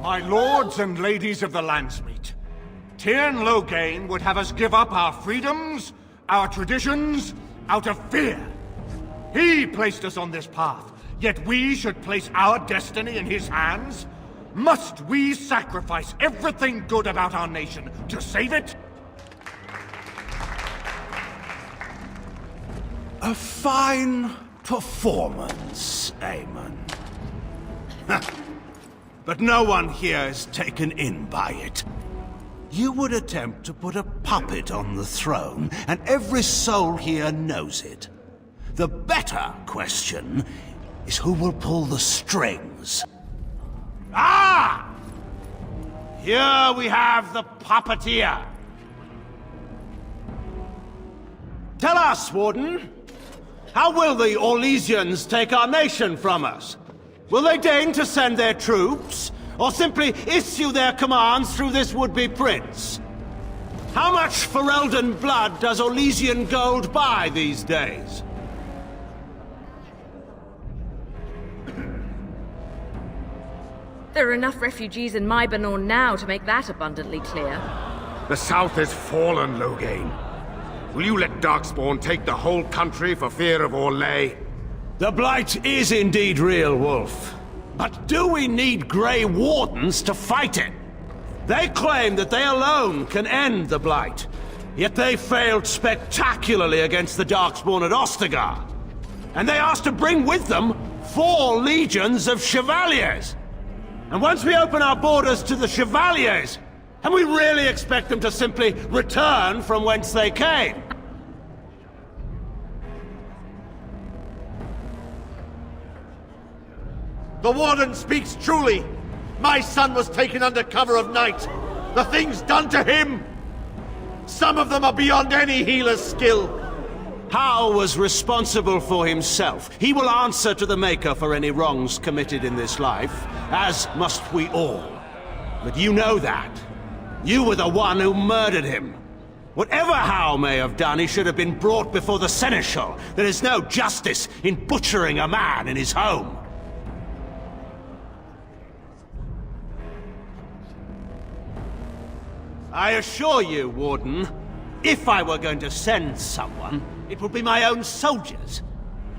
My lords and ladies of the Landsmeet, Teryn Loghain would have us give up our freedoms, our traditions, out of fear. He placed us on this path, yet we should place our destiny in his hands? Must we sacrifice everything good about our nation to save it? A fine performance, Aemon. But no one here is taken in by it. You would attempt to put a puppet on the throne, and every soul here knows it. The better question is who will pull the strings. Ah! Here we have the puppeteer. Tell us, Warden, how will the Orlesians take our nation from us? Will they deign to send their troops, or simply issue their commands through this would-be prince? How much Ferelden blood does Orlesian gold buy these days? There are enough refugees in Mybanor now to make that abundantly clear. The South has fallen, Loghain. Will you let Darkspawn take the whole country for fear of Orlais? The Blight is indeed real, Wolf. But do we need Grey Wardens to fight it? They claim that they alone can end the Blight, yet they failed spectacularly against the Darkspawn at Ostagar. And they asked to bring with them 4 legions of Chevaliers. And once we open our borders to the Chevaliers, can we really expect them to simply return from whence they came? The Warden speaks truly. My son was taken under cover of night. The things done to him, some of them are beyond any healer's skill. Hal was responsible for himself. He will answer to the Maker for any wrongs committed in this life, as must we all. But you know that. You were the one who murdered him. Whatever Hal may have done, he should have been brought before the Seneschal. There is no justice in butchering a man in his home. I assure you, Warden, if I were going to send someone, it would be my own soldiers.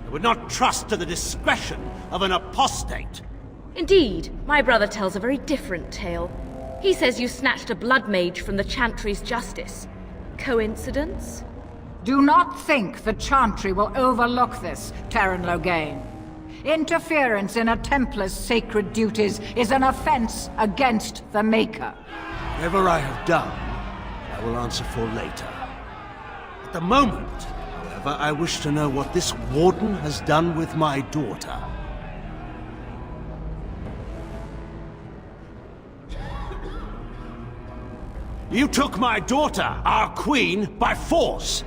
I would not trust to the discretion of an apostate. Indeed, my brother tells a very different tale. He says you snatched a blood mage from the Chantry's justice. Coincidence? Do not think the Chantry will overlook this, Teryn Loghain. Interference in a Templar's sacred duties is an offense against the Maker. Whatever I have done, I will answer for later. At the moment, however, I wish to know what this Warden has done with my daughter. You took my daughter, our queen, by force,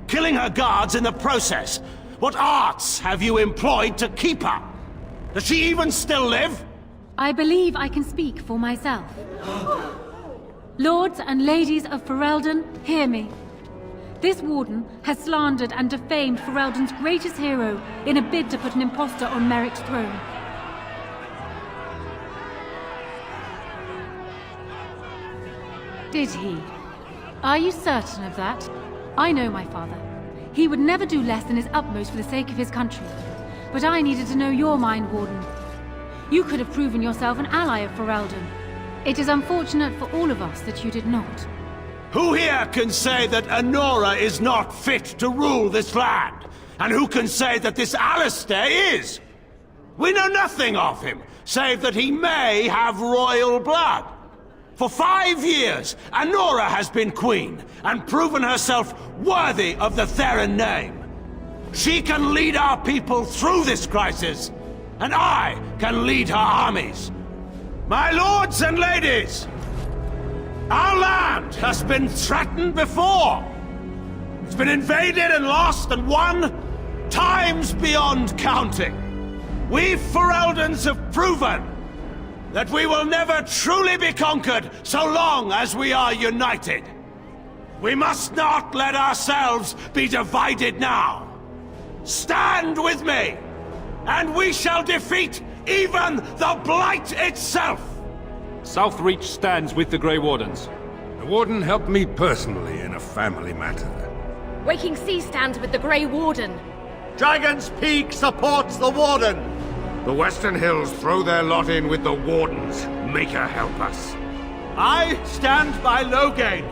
killing her guards in the process. What arts have you employed to keep her? Does she even still live? I believe I can speak for myself. Lords and ladies of Ferelden, hear me. This Warden has slandered and defamed Ferelden's greatest hero in a bid to put an impostor on Merrick's throne. Did he? Are you certain of that? I know my father. He would never do less than his utmost for the sake of his country. But I needed to know your mind, Warden. You could have proven yourself an ally of Ferelden. It is unfortunate for all of us that you did not. Who here can say that Anora is not fit to rule this land? And who can say that this Alistair is? We know nothing of him, save that he may have royal blood. For 5 years, Anora has been queen, and proven herself worthy of the Teryn name. She can lead our people through this crisis, and I can lead her armies. My lords and ladies, our land has been threatened before. It's been invaded and lost and won times beyond counting. We Fereldans have proven that we will never truly be conquered so long as we are united. We must not let ourselves be divided now. Stand with me, and we shall defeat even the Blight itself! Southreach stands with the Grey Wardens. The Warden helped me personally in a family matter. Waking Sea stands with the Grey Warden. Dragon's Peak supports the Warden! The Western Hills throw their lot in with the Wardens. Make her help us. I stand by Loghain.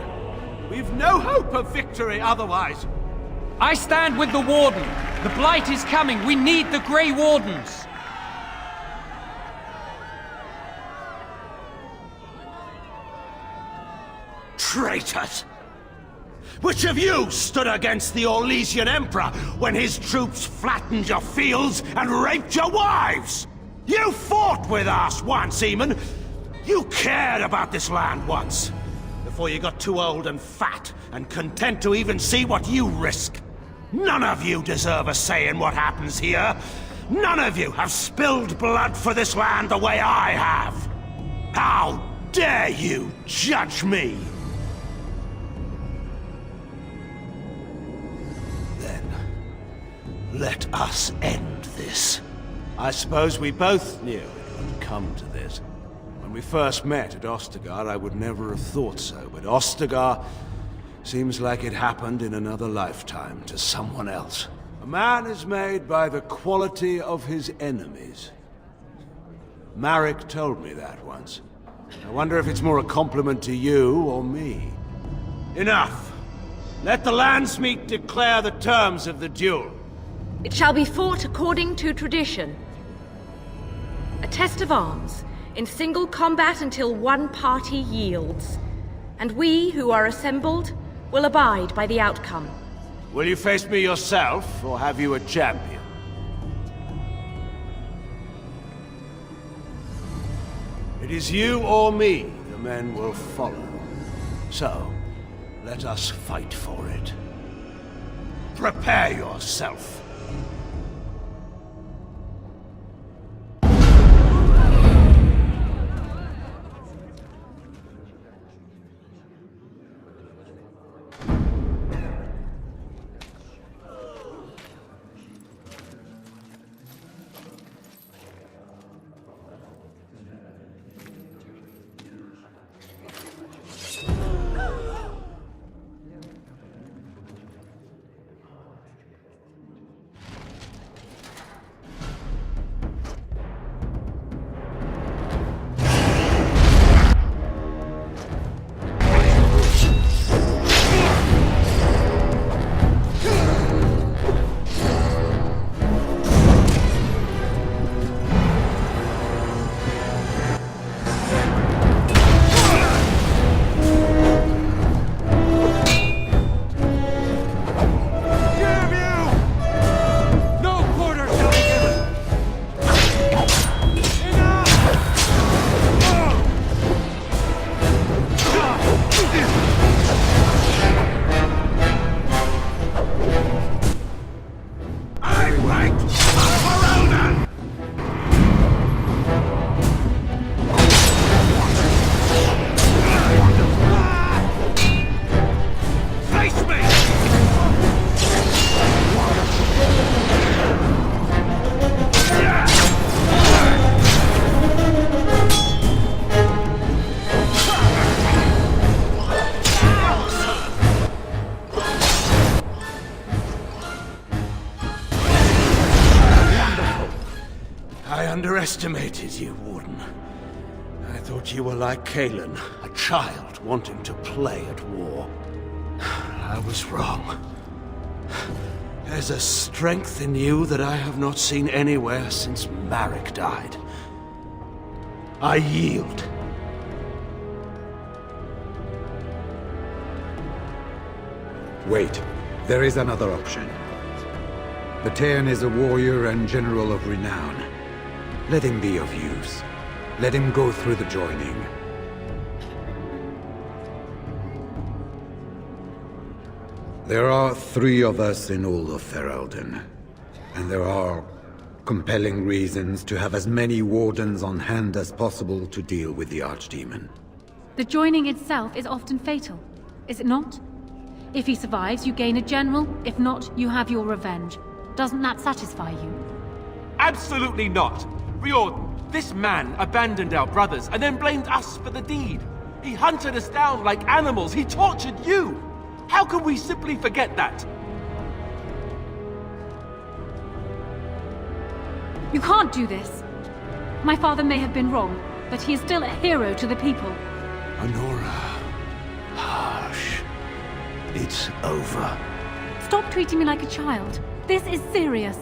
We've no hope of victory otherwise. I stand with the Warden. The Blight is coming. We need the Grey Wardens. Traitors! Which of you stood against the Orlesian Emperor when his troops flattened your fields and raped your wives? You fought with us once, Eamon. You cared about this land once. Before you got too old and fat and content to even see what you risk. None of you deserve a say in what happens here. None of you have spilled blood for this land the way I have. How dare you judge me? Let us end this. I suppose we both knew it would come to this. When we first met at Ostagar, I would never have thought so, but Ostagar seems like it happened in another lifetime to someone else. A man is made by the quality of his enemies. Marek told me that once. I wonder if it's more a compliment to you or me. Enough! Let the Landsmeet declare the terms of the duel. It shall be fought according to tradition. A test of arms, in single combat until one party yields. And we, who are assembled, will abide by the outcome. Will you face me yourself, or have you a champion? It is you or me the men will follow. So, let us fight for it. Prepare yourself. I underestimated you, Warden. I thought you were like Kalen, a child wanting to play at war. I was wrong. There's a strength in you that I have not seen anywhere since Marek died. I yield. Wait. There is another option. The Teryn is a warrior and general of renown. Let him be of use. Let him go through the joining. There are 3 of us in all of Ferelden, and there are compelling reasons to have as many wardens on hand as possible to deal with the Archdemon. The joining itself is often fatal, is it not? If he survives, you gain a general. If not, you have your revenge. Doesn't that satisfy you? Absolutely not! Riordan, This man abandoned our brothers and then blamed us for the deed. He hunted us down like animals. He tortured you. How can we simply forget that? You can't do this. My father may have been wrong, but he is still a hero to the people. Honora. Hush. It's over. Stop treating me like a child. This is serious.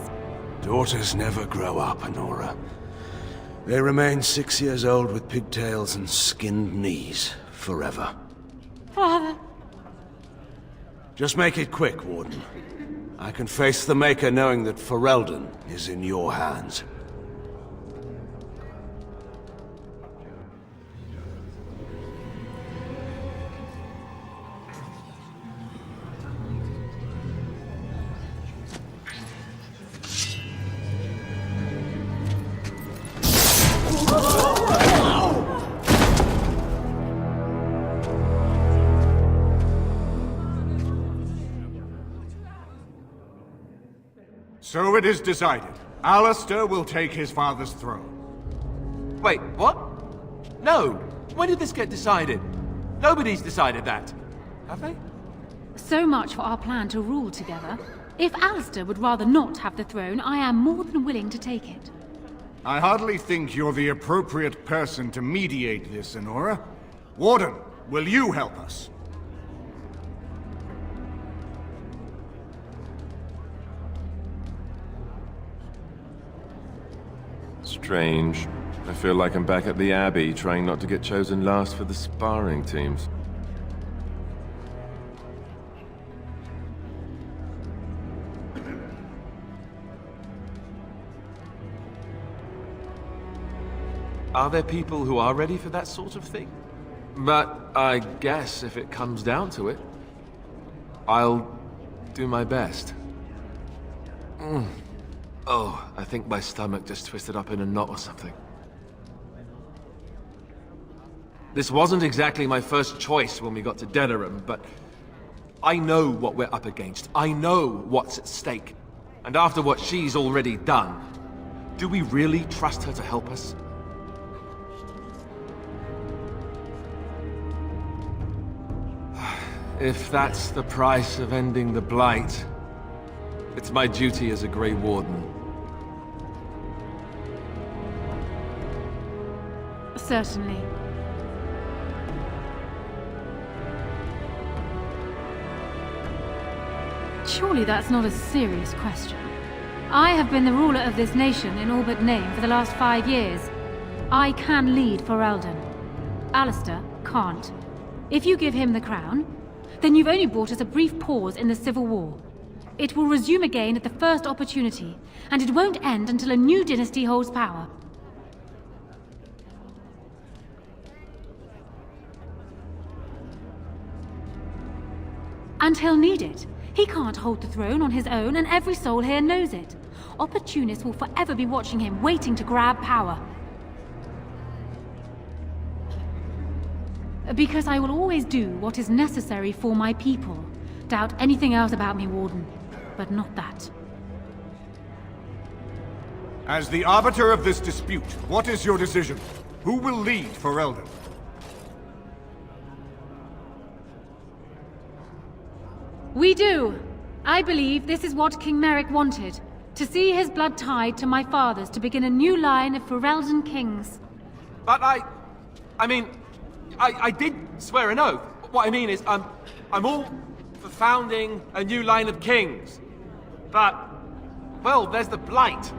Daughters never grow up, Honora. They remain 6 years old with pigtails and skinned knees, forever. Father. Just make it quick, Warden. I can face the Maker knowing that Ferelden is in your hands. So it is decided. Alistair will take his father's throne. Wait, what? No. When did this get decided? Nobody's decided that. Have they? So much for our plan to rule together. If Alistair would rather not have the throne, I am more than willing to take it. I hardly think you're the appropriate person to mediate this, Honora. Warden, will you help us? Strange. I feel like I'm back at the Abbey, trying not to get chosen last for the sparring teams. Are there people who are ready for that sort of thing? But I guess if it comes down to it, I'll do my best. Oh, I think my stomach just twisted up in a knot or something. This wasn't exactly my first choice when we got to Denerim, but I know what we're up against. I know what's at stake. And after what she's already done, do we really trust her to help us? If that's the price of ending the Blight, it's my duty as a Grey Warden. Certainly. Surely that's not a serious question. I have been the ruler of this nation in all but name for the last 5 years. I can lead Ferelden. Alistair can't. If you give him the crown, then you've only brought us a brief pause in the Civil War. It will resume again at the first opportunity, and it won't end until a new dynasty holds power. And he'll need it. He can't hold the throne on his own, and every soul here knows it. Opportunists will forever be watching him, waiting to grab power. Because I will always do what is necessary for my people. Doubt anything else about me, Warden, but not that. As the arbiter of this dispute, what is your decision? Who will lead Ferelden? We do. I believe this is what King Merrick wanted. To see his blood tied to my father's to begin a new line of Ferelden kings. But I did swear an oath. What I mean is, I'm all for founding a new line of kings. But, well, there's the Blight.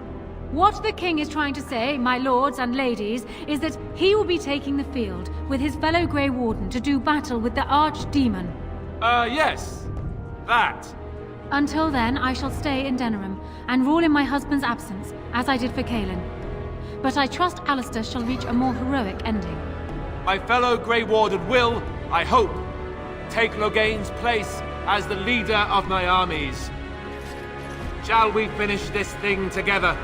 What the king is trying to say, my lords and ladies, is that he will be taking the field with his fellow Grey Warden to do battle with the Archdemon. Yes. That. Until then, I shall stay in Denerim and rule in my husband's absence, as I did for Kaelin. But I trust Alistair shall reach a more heroic ending. My fellow Grey Warden will, I hope, take Loghain's place as the leader of my armies. Shall we finish this thing together?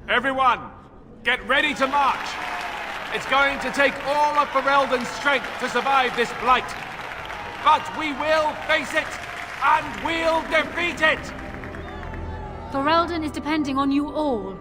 Everyone, get ready to march! It's going to take all of Ferelden's strength to survive this Blight. But we will face it, and we'll defeat it! Ferelden is depending on you all.